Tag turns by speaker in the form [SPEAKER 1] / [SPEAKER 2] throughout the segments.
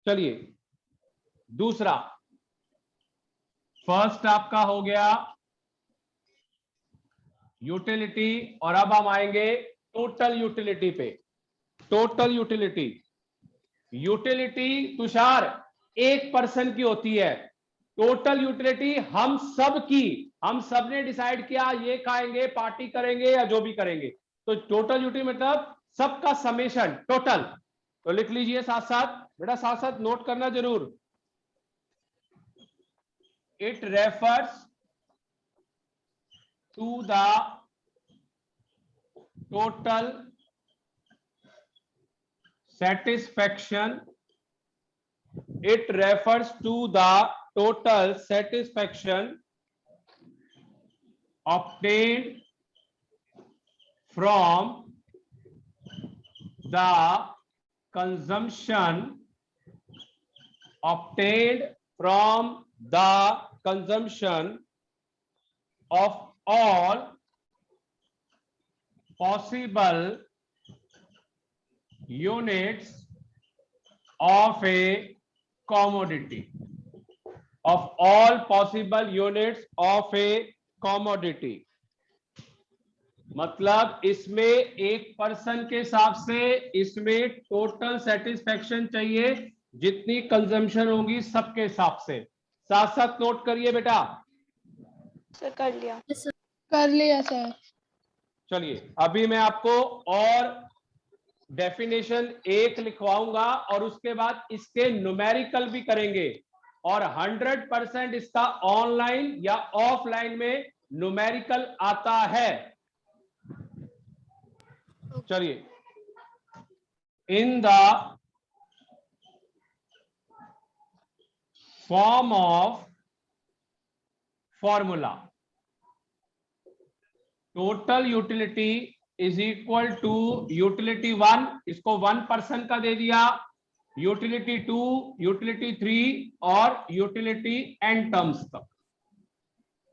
[SPEAKER 1] चलिए दूसरा, फर्स्ट आपका हो गया यूटिलिटी, और अब हम आएंगे टोटल यूटिलिटी पे। टोटल यूटिलिटी, यूटिलिटी तुषार एक पर्सन की होती है, टोटल यूटिलिटी हम सब की, हम सब ने डिसाइड किया ये खाएंगे, पार्टी करेंगे या जो भी करेंगे, तो टोटल यूटिलिटी मतलब सबका समेशन टोटल। तो लिख लीजिए साथ साथ बेटा, साथ साथ नोट करना जरूर। It refers to the total satisfaction, it refers to the total satisfaction obtained from the consumption, obtained from the consumption of all possible units of a commodity, of all possible units of a commodity। मतलब इसमें एक person के हिसाब से इसमें total satisfaction चाहिए जितनी consumption होगी सबके हिसाब से। साथ साथ नोट करिए बेटा।
[SPEAKER 2] सर कर लिया।
[SPEAKER 3] कर लिया सर।
[SPEAKER 1] चलिए अभी मैं आपको और डेफिनेशन एक लिखवाऊंगा और उसके बाद इसके न्यूमेरिकल भी करेंगे, और 100% इसका ऑनलाइन या ऑफलाइन में न्यूमेरिकल आता है। चलिए, in the form of formula, total utility is equal to utility 1, इसको 1% का दे दिया, यूटिलिटी 2, यूटिलिटी 3 और यूटिलिटी n टर्म्स तक,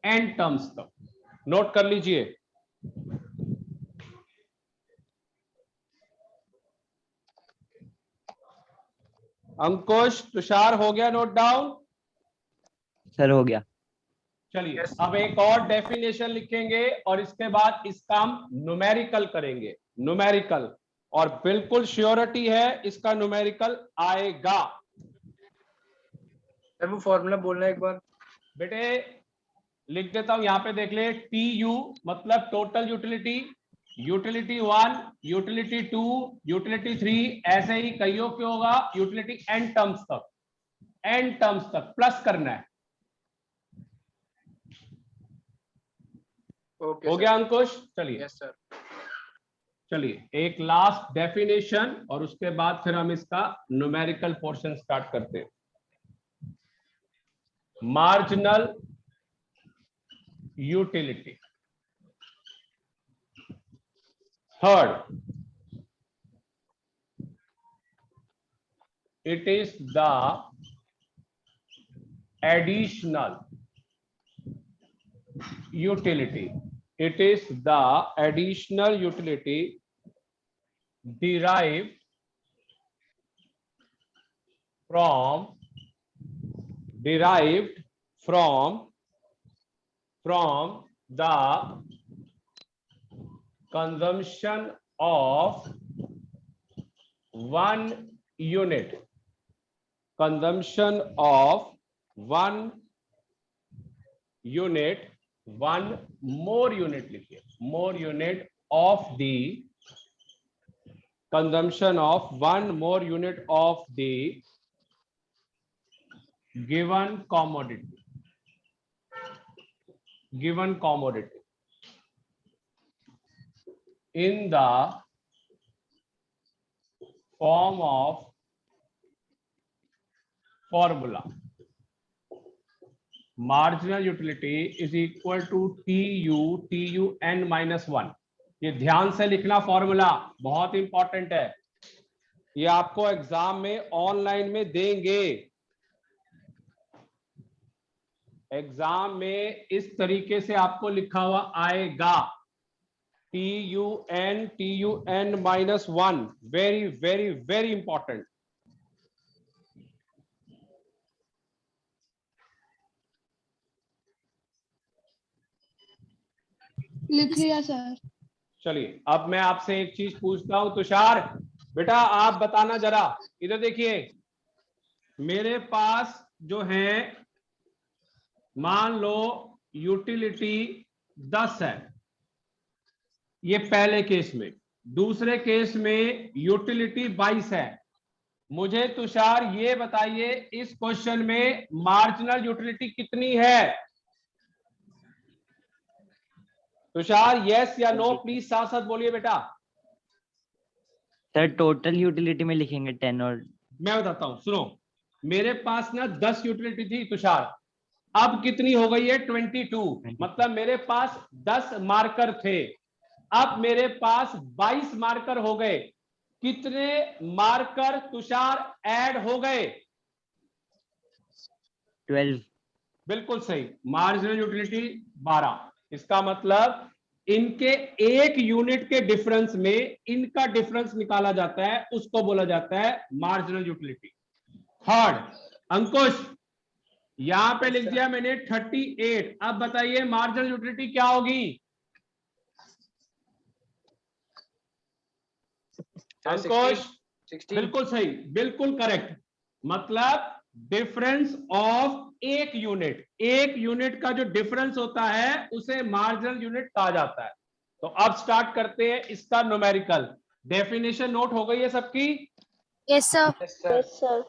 [SPEAKER 1] n टर्म्स तक। नोट कर लीजिए। अंकुश, तुषार, हो गया नोट डाउन?
[SPEAKER 4] सर हो गया।
[SPEAKER 1] चलिए अब एक और डेफिनेशन लिखेंगे और इसके बाद इसका हम न्यूमेरिकल करेंगे, न्यूमेरिकल, और बिल्कुल श्योरिटी है इसका न्यूमेरिकल आएगा।
[SPEAKER 5] सर वो फॉर्मूला बोलना एक बार।
[SPEAKER 1] बेटे लिख देता हूं, यहां पे देख ले, TU मतलब total utility, utility 1, utility 2, utility 3, ऐसे ही कईयों के होगा यूटिलिटी n टर्म्स तक, n टर्म्स तक प्लस करना है।
[SPEAKER 5] ओके
[SPEAKER 1] हो गया अंकुश? चलिए
[SPEAKER 5] यस सर।
[SPEAKER 1] चलिए एक लास्ट डेफिनेशन और उसके बाद फिर हम इसका न्यूमेरिकल पोर्शन स्टार्ट करते हैं। Marginal utility, third, it is the additional utility, it is the additional utility derived from the consumption of one unit, consumption of one unit, one more unit लिखिए, more unit of the consumption of one more unit of the given commodity, given commodity in the form of formula, marginal utility is equal to TU n minus 1। ये ध्यान से लिखना, formula बहुत important है, ये आपको exam में online में देंगे, एग्जाम में इस तरीके से आपको लिखा हुआ आएगा, TU n minus 1, very very very important.
[SPEAKER 3] लिख लिया सर।
[SPEAKER 1] चलिए अब मैं आपसे एक चीज पूछता हूं तुषार, बेटा आप बताना जरा, इधर देखिए, मेरे पास जो है मान लो यूटिलिटी 10 है, ये पहले केस में। दूसरे केस में यूटिलिटी 22 है। मुझे तुषार ये बताइए इस क्वेश्चन में मार्जिनल यूटिलिटी कितनी है? तुषार यस या नो प्लीज साथ साथ बोलिए बेटा।
[SPEAKER 4] सर टोटल यूटिलिटी में लिखेंगे 10 और
[SPEAKER 1] मैं बताता हूं, सुनो, मेरे पास ना 10 यूटिलिटी थी तुषार, अब कितनी हो गई है? 22। मतलब मेरे पास 10 मार्कर थे, अब मेरे पास 22 मार्कर हो गए। कितने मार्कर तुषार ऐड हो गए?
[SPEAKER 4] 12।
[SPEAKER 1] बिल्कुल सही, मार्जिनल यूटिलिटी 12। इसका मतलब इनके एक यूनिट के डिफरेंस में इनका डिफरेंस निकाला जाता है, उसको बोला जाता है मार्जिनल यूटिलिटी। थर्ड, अंकुश यहां पे लिख दिया मैंने 38। अब बताइए मार्जिनल यूटिलिटी क्या होगी? अंकुश
[SPEAKER 5] 16।
[SPEAKER 1] बिल्कुल सही, बिल्कुल करेक्ट। मतलब डिफरेंस ऑफ एक यूनिट, एक यूनिट का जो डिफरेंस होता है उसे मार्जिनल यूनिट कहा जाता है। तो अब स्टार्ट करते हैं इसका न्यूमेरिकल। डेफिनेशन नोट हो गई है सबकी?
[SPEAKER 2] Yes sir.
[SPEAKER 5] Yes sir.
[SPEAKER 2] Yes sir.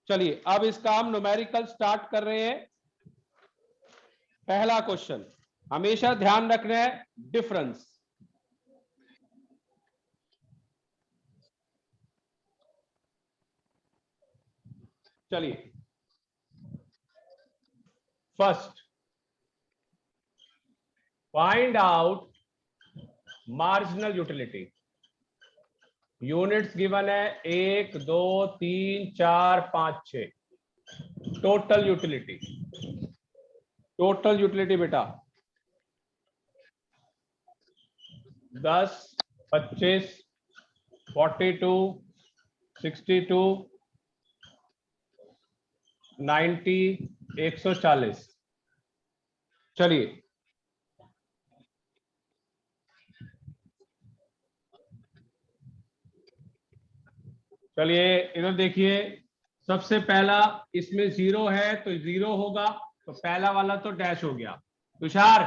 [SPEAKER 1] चलिए अब इसका हम न्यूमेरिकल स्टार्ट कर रहे हैं। पहला क्वेश्चन, हमेशा ध्यान रखना है डिफरेंस। चलिए first, find out marginal utility. Units given है 1 2 3 4 5 6। टोटल यूटिलिटी, टोटल यूटिलिटी बेटा 10 25 42 62 90 140। चलिए चलिए इधर देखिए, सबसे पहला इसमें 0 है तो 0 होगा, तो पहला वाला तो डैश हो गया। तुषार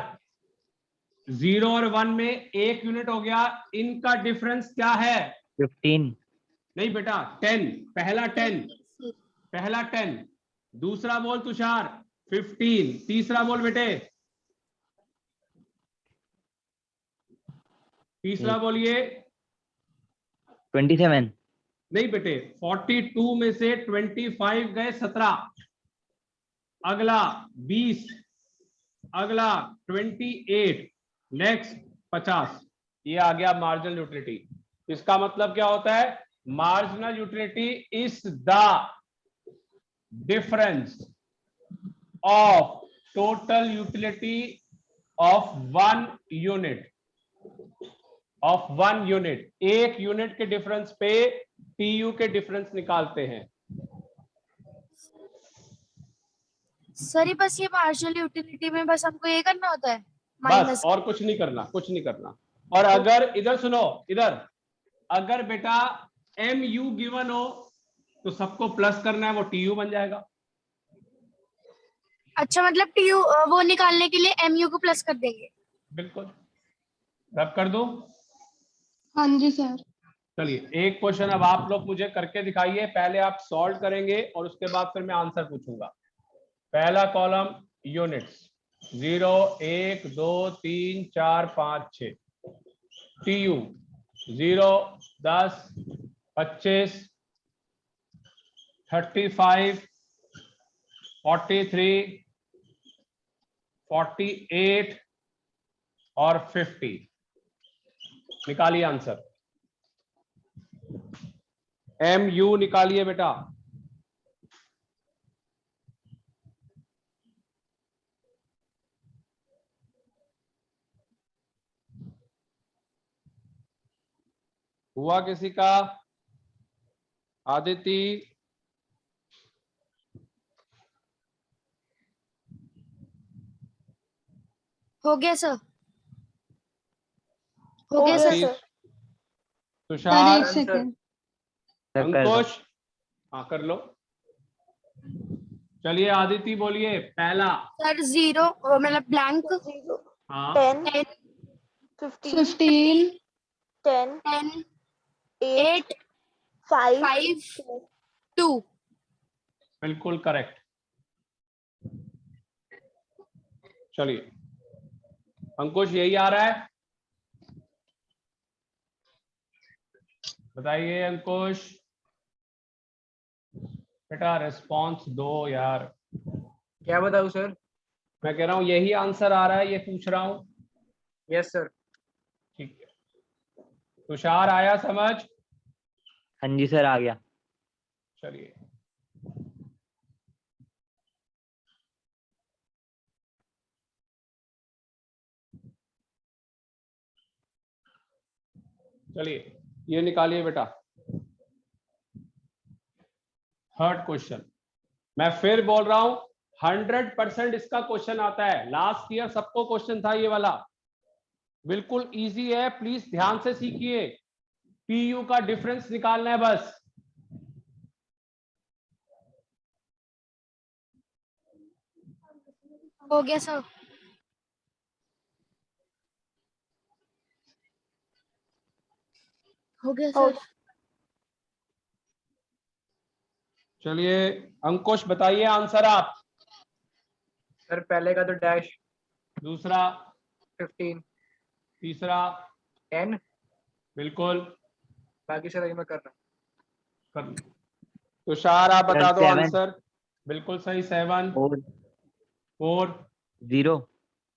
[SPEAKER 1] 0 और 1 में एक यूनिट हो गया, इनका डिफरेंस क्या है?
[SPEAKER 4] 15।
[SPEAKER 1] नहीं बेटा 10, पहला 10, पहला 10। दूसरा बोल तुषार 15, तीसरा बोल बेटे, तीसरा बोलिए।
[SPEAKER 4] 27।
[SPEAKER 1] नहीं बेटे 42 में से 25 गए 17, अगला 20, अगला 28, नेक्स्ट 50। ये आ गया मार्जिनल यूटिलिटी। इसका मतलब क्या होता है? Marginal utility is the difference of total utility of one unit, of one unit. एक यूनिट के डिफरेंस पे टीयू के डिफरेंस निकालते हैं।
[SPEAKER 2] सर ये बस ये मार्जिनल यूटिलिटी में बस हमको ये करना होता है
[SPEAKER 1] बस
[SPEAKER 2] माइनस।
[SPEAKER 1] और कुछ नहीं करना, कुछ नहीं करना। और अगर इधर सुनो, इधर अगर बेटा एम यू गिवन हो तो सबको प्लस करना है, वो टी यू बन जाएगा।
[SPEAKER 2] अच्छा मतलब टीयू वो निकालने के लिए एमयू को प्लस कर देंगे।
[SPEAKER 1] बिल्कुल, रब कर दो।
[SPEAKER 3] हाँ जी सर।
[SPEAKER 1] चलिए एक क्वेश्चन अब आप लोग मुझे करके दिखाइए, पहले आप सॉल्व करेंगे और उसके बाद फिर मैं आंसर पूछूंगा। पहला कॉलम यूनिट्स 0 1 2 3 4 5 6। टीयू 0 10 25 35 43 48 और 50। निकालिए आंसर। एम यू निकालिए बेटा। हुआ किसी का? आदिति
[SPEAKER 2] हो गया सर। हो गया सर।
[SPEAKER 1] आशीष,
[SPEAKER 3] सर
[SPEAKER 1] तुषार,
[SPEAKER 3] एक
[SPEAKER 5] सर।
[SPEAKER 3] सेकंड।
[SPEAKER 4] सर कर दो।
[SPEAKER 1] अंकुश, हाँ कर लो। चलिए आदिति बोलिए पहला।
[SPEAKER 2] सर 0 मतलब ब्लैंक।
[SPEAKER 6] 0
[SPEAKER 1] हाँ
[SPEAKER 6] 10
[SPEAKER 2] 10
[SPEAKER 6] 15
[SPEAKER 3] 15
[SPEAKER 6] 10
[SPEAKER 2] 10
[SPEAKER 6] 8
[SPEAKER 2] 8
[SPEAKER 6] 5
[SPEAKER 2] 5 2।
[SPEAKER 1] बिल्कुल करेक्ट। चलिए अंकुश यही आ रहा है, बताइए अंकुश। बेटा रिस्पॉन्स दो यार।
[SPEAKER 5] क्या बताऊं सर?
[SPEAKER 1] मैं कह रहा हूं यही आंसर आ रहा है, ये पूछ रहा हूं।
[SPEAKER 5] Yes sir.
[SPEAKER 1] ठीक है, तुषार आया समझ?
[SPEAKER 4] हाँ जी सर आ गया।
[SPEAKER 1] चलिए चलिए ये निकालिए बेटा। थर्ड क्वेश्चन, मैं फिर बोल रहा हूं 100% इसका क्वेश्चन आता है। लास्ट ईयर सबको क्वेश्चन था ये वाला, बिल्कुल इजी है, प्लीज ध्यान से सीखिए। पीयू का डिफरेंस निकालना है बस।
[SPEAKER 2] हो गया सर। हो गया
[SPEAKER 6] हो
[SPEAKER 2] सर।
[SPEAKER 1] चलिए अंकुश बताइए आंसर आप।
[SPEAKER 5] सर पहले का तो डैश,
[SPEAKER 1] दूसरा,
[SPEAKER 5] 15
[SPEAKER 1] तीसरा,
[SPEAKER 5] 10,
[SPEAKER 1] बिल्कुल
[SPEAKER 5] बाकी सर अभी मैं कर रहा हूँ।
[SPEAKER 1] कर। तुषार आप बता दो
[SPEAKER 4] 7
[SPEAKER 1] आंसर। बिल्कुल सही 7
[SPEAKER 4] 4
[SPEAKER 1] 4
[SPEAKER 4] 0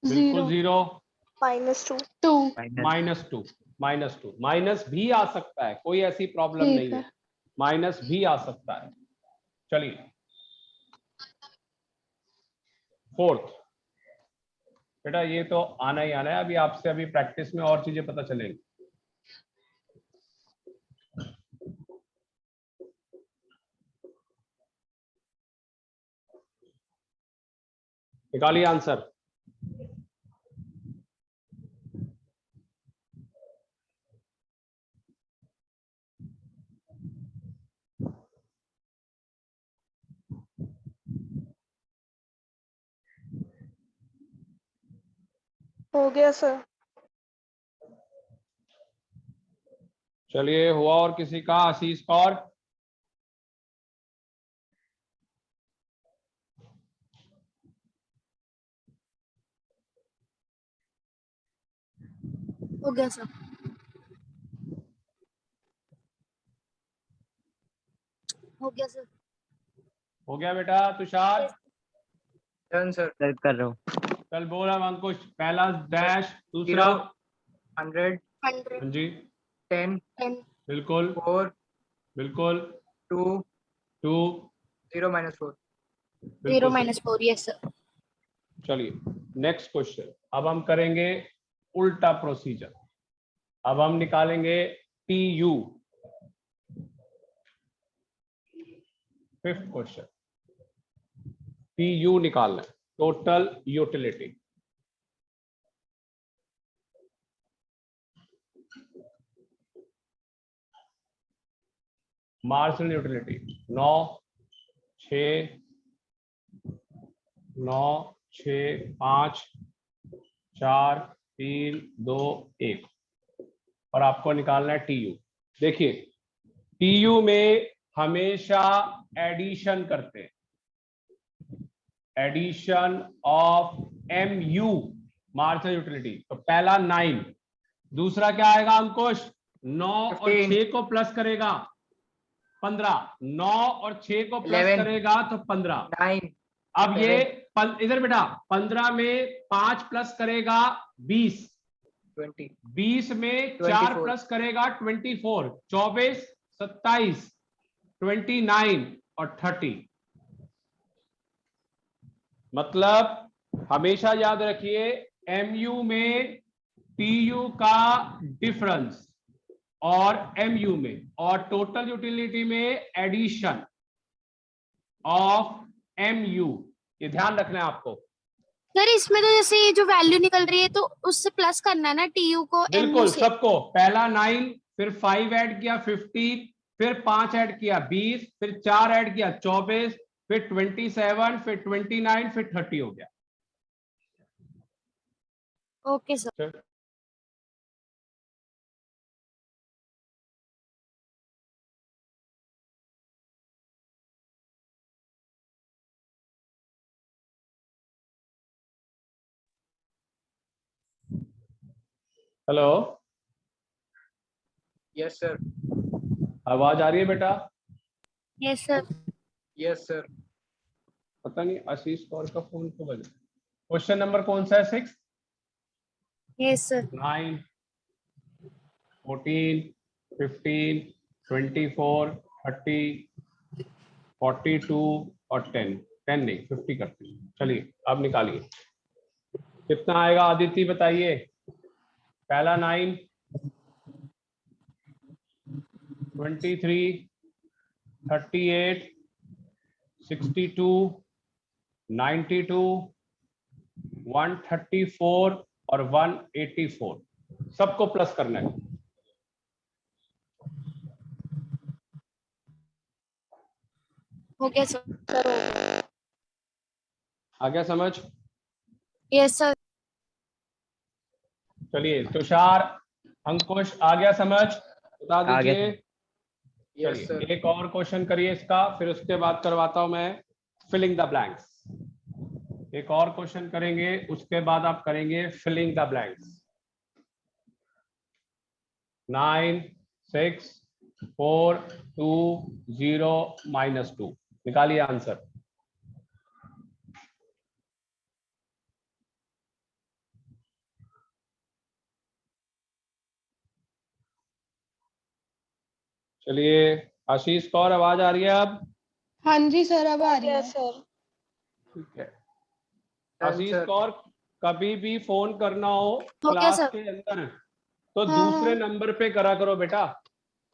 [SPEAKER 1] बिल्कुल 0
[SPEAKER 6] -2
[SPEAKER 3] 2
[SPEAKER 1] -2 -2 माइनस भी आ सकता है, कोई ऐसी प्रॉब्लम
[SPEAKER 3] ठीक
[SPEAKER 1] नहीं है,
[SPEAKER 3] है।
[SPEAKER 1] माइनस भी आ सकता है। चलिए फोर्थ, बेटा ये तो आना ही आना है, अभी आपसे अभी प्रैक्टिस में और चीजें पता चलेंगी। निकालिए आंसर।
[SPEAKER 6] हो गया सर।
[SPEAKER 1] चलिए हुआ और किसी का? आशीष का? और
[SPEAKER 2] हो गया सर। हो गया सर।
[SPEAKER 1] हो गया बेटा तुषार?
[SPEAKER 5] Done sir.
[SPEAKER 4] सर कर रहा हूँ।
[SPEAKER 1] कल बोला अंकुश, पहला डैश, दूसरा
[SPEAKER 5] 100
[SPEAKER 2] 100
[SPEAKER 1] हाँ जी
[SPEAKER 5] 10
[SPEAKER 2] 10
[SPEAKER 1] बिल्कुल
[SPEAKER 5] 4
[SPEAKER 1] बिल्कुल
[SPEAKER 5] 2
[SPEAKER 1] 2
[SPEAKER 5] 0 -4।
[SPEAKER 2] 0
[SPEAKER 1] बिल्कुल सही।
[SPEAKER 2] -4 यस सर।
[SPEAKER 1] चलिए नेक्स्ट क्वेश्चन, अब हम करेंगे उल्टा प्रोसीजर। अब हम निकालेंगे टीयू। फिफ्थ क्वेश्चन, टीयू निकालना है, टोटल यूटिलिटी। मार्जिनल यूटिलिटी 9 6 9 6 5 4 3 2 1 और आपको निकालना है टीयू। देखिए टीयू में हमेशा एडिशन करते हैं, addition of MU marginal utility. तो पहला 9, दूसरा क्या आएगा अंकुश? 9 और
[SPEAKER 5] 15
[SPEAKER 1] 6 को प्लस करेगा 15, 9 और 6 को प्लस
[SPEAKER 5] 11
[SPEAKER 1] करेगा तो 15।
[SPEAKER 5] 9
[SPEAKER 1] अब ये इधर बेटा 15 में 5 प्लस करेगा 20,
[SPEAKER 5] 20
[SPEAKER 1] 20 में 4
[SPEAKER 5] 24
[SPEAKER 1] प्लस करेगा 24, 24 27 29 और 30। मतलब हमेशा याद रखिए एमयू में टीयू का डिफरेंस और एमयू में और टोटल यूटिलिटी में एडिशन ऑफ एमयू, ये ध्यान रखना है आपको।
[SPEAKER 2] सर इसमें तो जैसे ये जो वैल्यू निकल रही है तो उससे प्लस करना है ना टीयू को एमयू
[SPEAKER 1] बिल्कुल
[SPEAKER 2] से।
[SPEAKER 1] सबको, पहला 9, फिर 5 ऐड किया 15, फिर 5 ऐड किया 20, फिर 4 ऐड किया 24, फिर 27, फिर 29, फिर 30 हो गया।
[SPEAKER 2] Okay sir.
[SPEAKER 1] Hello,
[SPEAKER 5] Yes, sir.
[SPEAKER 1] आवाज आ रही है बेटा?
[SPEAKER 2] Yes sir.
[SPEAKER 5] Yes, sir.
[SPEAKER 1] पता नहीं आशीष कौर का फोन क्यों बजा। क्वेश्चन नंबर कौन सा है? 6,
[SPEAKER 2] यस सर।
[SPEAKER 1] 9, 14, 15, 24, 30, 42 और 10 नहीं 50 करते हैं। चलिए अब निकालिए कितना आएगा। आदित्य बताइए। पहला 9, 23, 38, 62, 92, 134 और 184 सबको प्लस करना है।
[SPEAKER 2] Okay sir.
[SPEAKER 1] आ गया समझ?
[SPEAKER 2] Yes sir.
[SPEAKER 1] चलिए तुषार, अंकुश, आ गया समझ? बता
[SPEAKER 4] आ गया
[SPEAKER 1] दीजिए।
[SPEAKER 5] Yes, sir.
[SPEAKER 1] चलिए एक और क्वेश्चन करिए इसका, फिर उसके बाद करवाता हूं मैं फिलिंग द ब्लैंक्स। एक और क्वेश्चन करेंगे, उसके बाद आप करेंगे फिलिंग द ब्लैंक्स। 9, 6, 4, 2, 0, -2 निकालिए आंसर। चलिए आशीष कौर, आवाज आ रही है अब?
[SPEAKER 3] हाँ जी सर, अब आ रही
[SPEAKER 6] गया
[SPEAKER 3] है।
[SPEAKER 6] सर।
[SPEAKER 1] ठीक है।
[SPEAKER 5] Done,
[SPEAKER 1] आशीष
[SPEAKER 5] sir.
[SPEAKER 1] कौर, कभी भी फोन करना हो
[SPEAKER 2] गया
[SPEAKER 1] क्लास
[SPEAKER 2] सर।
[SPEAKER 1] के अंदर तो
[SPEAKER 3] हाँ,
[SPEAKER 1] दूसरे नंबर पे करा करो बेटा,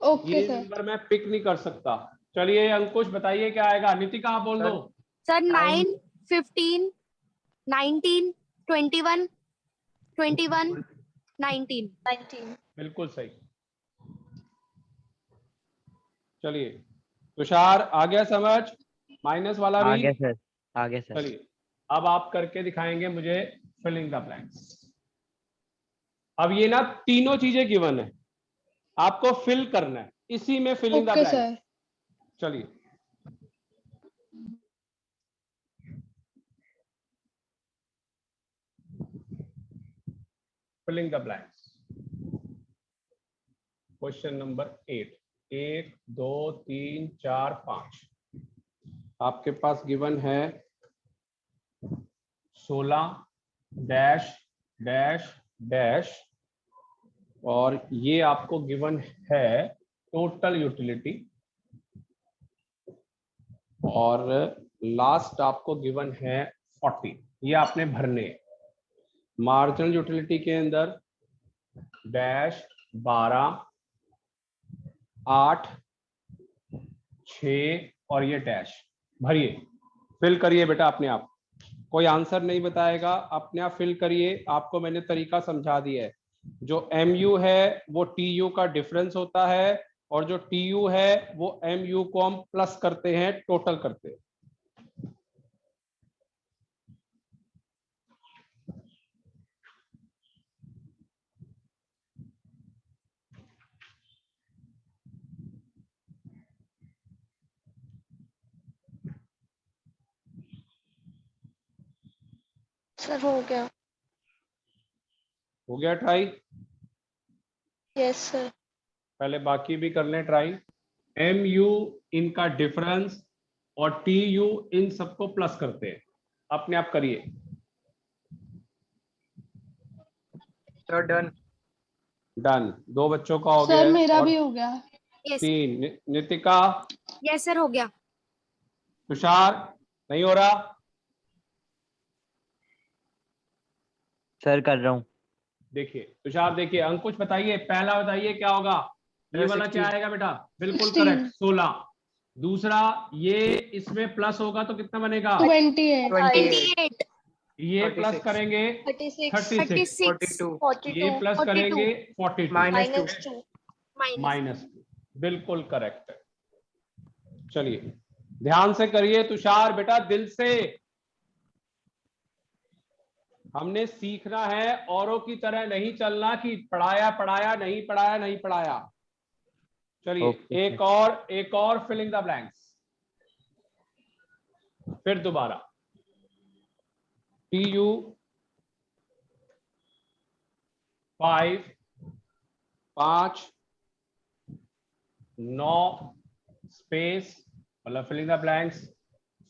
[SPEAKER 3] ओके
[SPEAKER 1] ये
[SPEAKER 3] सर।
[SPEAKER 1] नंबर मैं पिक नहीं कर सकता। चलिए अंकुश बताइए क्या आएगा। नितिका आप बोल
[SPEAKER 5] सर,
[SPEAKER 1] दो।
[SPEAKER 2] सर 9,
[SPEAKER 5] 9,
[SPEAKER 2] 15, 19, 21, 21, 19।
[SPEAKER 6] 19।
[SPEAKER 1] बिल्कुल सही। चलिए तुषार, आ गया समझ? माइनस वाला
[SPEAKER 4] आ
[SPEAKER 1] भी।
[SPEAKER 4] गया सर। आ गया सर।
[SPEAKER 1] चलिए अब आप करके दिखाएंगे मुझे फिलिंग द ब्लैंक्स। अब ये ना तीनों चीजें गिवन है, आपको फिल करना है, इसी में filling the
[SPEAKER 3] okay
[SPEAKER 1] blanks.
[SPEAKER 3] Sir.
[SPEAKER 1] चलिए filling the blanks. Question number 8, 1, 2, 3, 4, 5 आपके पास गिवन है 16 डैश डैश डैश, और ये आपको गिवन है टोटल यूटिलिटी, और लास्ट आपको गिवन है 40। ये आपने भरने हैं। मार्जिनल यूटिलिटी के अंदर डैश 12, 8, 6 और ये डैश भरिए, फिल करिए बेटा अपने आप। कोई आंसर नहीं बताएगा, अपने आप फिल करिए। आपको मैंने तरीका समझा दिया है। जो MU है वो TU का डिफरेंस होता है, और जो TU है वो MU को हम प्लस करते हैं, टोटल करते हैं।
[SPEAKER 6] सर हो गया।
[SPEAKER 1] हो गया ट्राई?
[SPEAKER 6] Yes sir.
[SPEAKER 1] पहले बाकी भी कर लें ट्राई। MU इनका डिफरेंस और TU इन सबको प्लस करते हैं। अपने आप करिए।
[SPEAKER 5] Sir, done.
[SPEAKER 1] डन। 2 बच्चों का हो गया
[SPEAKER 3] सर
[SPEAKER 1] है,
[SPEAKER 3] मेरा
[SPEAKER 1] और
[SPEAKER 3] भी हो गया।
[SPEAKER 2] यस
[SPEAKER 1] 3। नितिका,
[SPEAKER 2] यस सर हो गया।
[SPEAKER 1] तुषार नहीं हो रहा?
[SPEAKER 4] सर कर रहा हूँ।
[SPEAKER 1] देखिए तुषार, देखिए अंकुश बताइए, पहला बताइए क्या होगा। ये वाला
[SPEAKER 5] 16.
[SPEAKER 1] क्या आएगा बेटा? बिल्कुल
[SPEAKER 3] 16.
[SPEAKER 1] करेक्ट, 16। दूसरा, ये इसमें प्लस होगा तो कितना बनेगा?
[SPEAKER 3] 28।
[SPEAKER 5] 28.
[SPEAKER 2] 28।
[SPEAKER 1] ये प्लस
[SPEAKER 5] 36,
[SPEAKER 1] करेंगे
[SPEAKER 6] 36,
[SPEAKER 1] 36,
[SPEAKER 5] 42,
[SPEAKER 6] 42,
[SPEAKER 1] ये प्लस
[SPEAKER 2] 42,
[SPEAKER 1] करेंगे 42,
[SPEAKER 5] -2,
[SPEAKER 6] -2,
[SPEAKER 1] -2, बिल्कुल करेक्ट है। चलिए ध्यान से करिए तुषार बेटा, दिल से। हमने सीखना है, औरों की तरह नहीं चलना कि पढ़ाया पढ़ाया नहीं पढ़ाया नहीं पढ़ाया। चलिए
[SPEAKER 4] Okay,
[SPEAKER 1] एक और फिलिंग द ब्लैंक्स। फिर दोबारा TU 5 5 9 स्पेस मतलब फिलिंग द ब्लैंक्स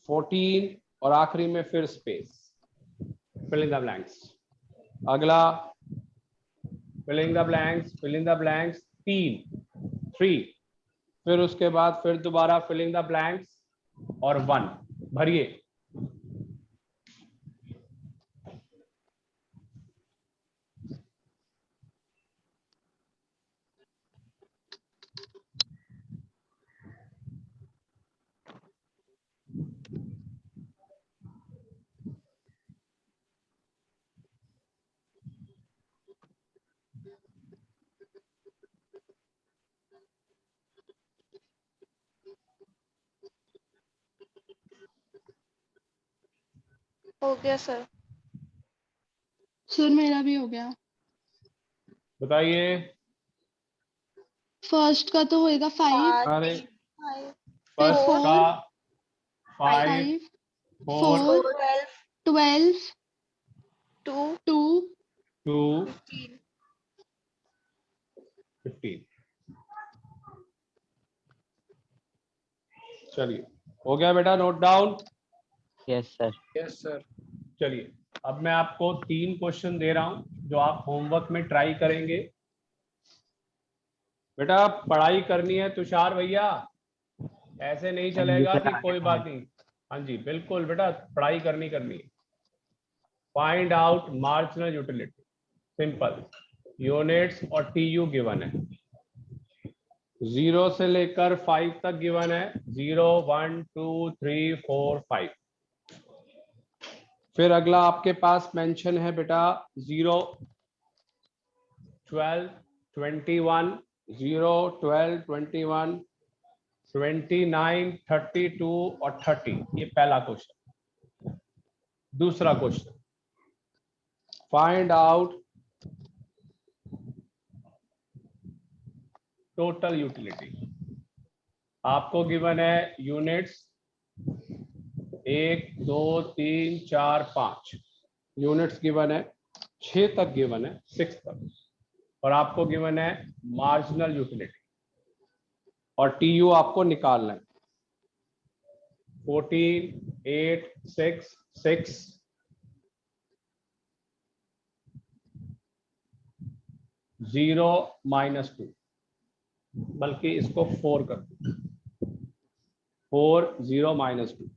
[SPEAKER 1] 14 और आखिरी में फिर स्पेस फिलिंग द ब्लैंक्स। अगला फिलिंग द ब्लैंक्स 3 फिर उसके बाद फिर दोबारा फिलिंग द ब्लैंक्स और 1 भरिए।
[SPEAKER 6] हो गया सर।
[SPEAKER 3] सर मेरा भी हो गया।
[SPEAKER 1] बताइए।
[SPEAKER 3] फर्स्ट का तो होएगा 5,
[SPEAKER 1] अरे
[SPEAKER 6] 5,
[SPEAKER 1] फर्स्ट
[SPEAKER 3] four,
[SPEAKER 1] का 5
[SPEAKER 3] 5,
[SPEAKER 1] 4
[SPEAKER 3] 4, 12,
[SPEAKER 6] 2,
[SPEAKER 3] 2,
[SPEAKER 1] 2
[SPEAKER 6] 15,
[SPEAKER 1] 15। चलिए हो गया बेटा, note down.
[SPEAKER 4] Yes sir.
[SPEAKER 5] yes sir,
[SPEAKER 1] चलिए अब मैं आपको 3 क्वेश्चन दे रहा हूं जो आप होमवर्क में ट्राई करेंगे। बेटा पढ़ाई करनी है तुषार भैया, ऐसे नहीं चलेगा
[SPEAKER 4] सर,
[SPEAKER 1] कि
[SPEAKER 4] आगे
[SPEAKER 1] कोई बात नहीं। हाँ जी बिल्कुल बेटा, पढ़ाई करनी है। Find out marginal utility, simple. Units और TU गिवन है, 0 से लेकर 5 तक गिवन है, 0 1 2 3 4 5। फिर अगला आपके पास मेंशन है बेटा 0 12 21, 0 12 21 29 32 और 30। ये पहला क्वेश्चन। दूसरा question, find out total utility. आपको गिवन है यूनिट्स 1 2 3 4 5 यूनिट्स गिवन है, 6 तक गिवन है, 6 तक। और आपको गिवन है मार्जिनल यूटिलिटी और TU आपको निकालना है। 14 8 6 6 0 -2, बल्कि इसको 4 कर दो, 4 0 -2।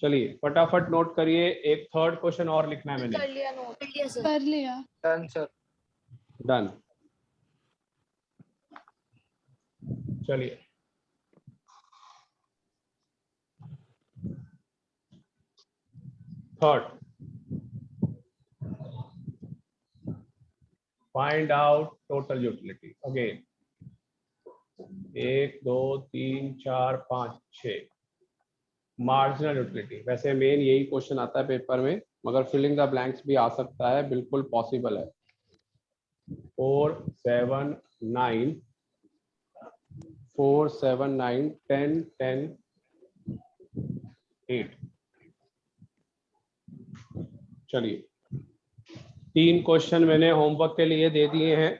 [SPEAKER 1] चलिए फटाफट नोट करिए। एक थर्ड क्वेश्चन और लिखना है मैंने।
[SPEAKER 6] कर लिया नोट।
[SPEAKER 2] सर।
[SPEAKER 3] कर लिया।
[SPEAKER 5] done sir,
[SPEAKER 1] done. चलिए third, find out total utility. Again 1 2 3 4 5 6 marginal utility. वैसे मेन यही क्वेश्चन आता है पेपर में, मगर फिलिंग द ब्लैंक्स भी आ सकता है, बिल्कुल पॉसिबल है। 4 7 9 4 7 9 10 10 8। चलिए 3 क्वेश्चन मैंने होमवर्क के लिए दे दिए हैं।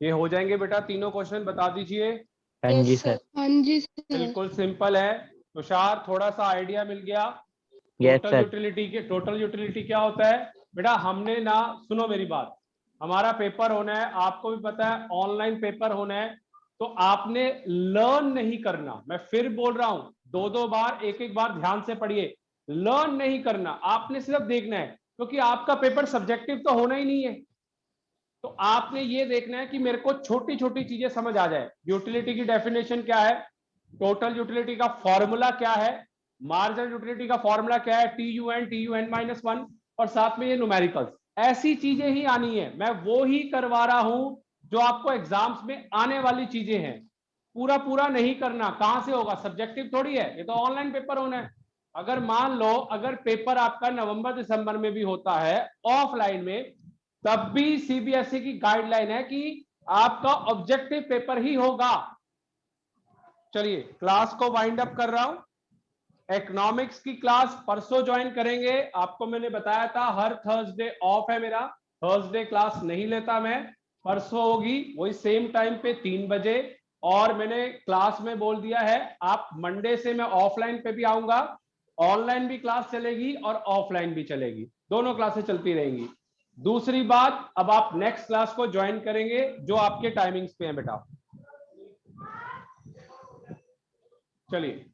[SPEAKER 1] ये हो जाएंगे बेटा तीनों क्वेश्चन, बता दीजिए।
[SPEAKER 4] हाँ जी
[SPEAKER 6] Yes,
[SPEAKER 4] सर।
[SPEAKER 6] sir.
[SPEAKER 3] हाँ जी सर।
[SPEAKER 1] बिल्कुल सिंपल है तुषार, थोड़ा सा आइडिया मिल गया।
[SPEAKER 4] Yes
[SPEAKER 1] total
[SPEAKER 4] sir.
[SPEAKER 1] यूटिलिटी के, टोटल यूटिलिटी क्या होता है बेटा? हमने ना, सुनो मेरी बात, हमारा पेपर होना है, आपको भी पता है ऑनलाइन पेपर होना है, तो आपने लर्न नहीं करना। मैं फिर बोल रहा हूं, 2 बार, एक बार ध्यान से पढ़िए। लर्न नहीं करना, आपने सिर्फ देखना है, क्योंकि आपका पेपर सब्जेक्टिव तो होना ही नहीं है। तो आपने ये देखना है कि मेरे को छोटी छोटी चीजें समझ आ जाए। यूटिलिटी की डेफिनेशन क्या है, टोटल यूटिलिटी का फॉर्मूला क्या है, मार्जिनल यूटिलिटी का फॉर्मूला क्या है, TUN और साथ में ये न्यूमेरिकल्स, ऐसी चीजें ही आनी है। मैं वो ही करवा रहा हूं जो आपको एग्जाम्स में आने वाली चीजें हैं, पूरा पूरा नहीं करना। कहां से होगा, सब्जेक्टिव थोड़ी है, ये तो ऑनलाइन पेपर होना है। अगर मान लो अगर पेपर आपका नवंबर दिसंबर में भी होता है ऑफलाइन में, तब भी सीबीएसई की गाइडलाइन है कि आपका ऑब्जेक्टिव पेपर ही होगा। चलिए क्लास को वाइंड अप कर रहा हूं। इकोनॉमिक्स की क्लास परसों ज्वाइन करेंगे। आपको मैंने बताया था हर थर्सडे ऑफ है मेरा, थर्सडे क्लास नहीं लेता मैं। परसों होगी वही सेम टाइम पे 3 बजे। और मैंने क्लास में बोल दिया है आप मंडे से मैं ऑफलाइन पे भी आऊंगा, ऑनलाइन भी क्लास चलेगी और ऑफलाइन भी चलेगी, दोनों क्लासेस चलती रहेंगी। दूसरी बात, अब आप नेक्स्ट क्लास को ज्वाइन करेंगे जो आपके टाइमिंग्स पे है बेटा। चलिए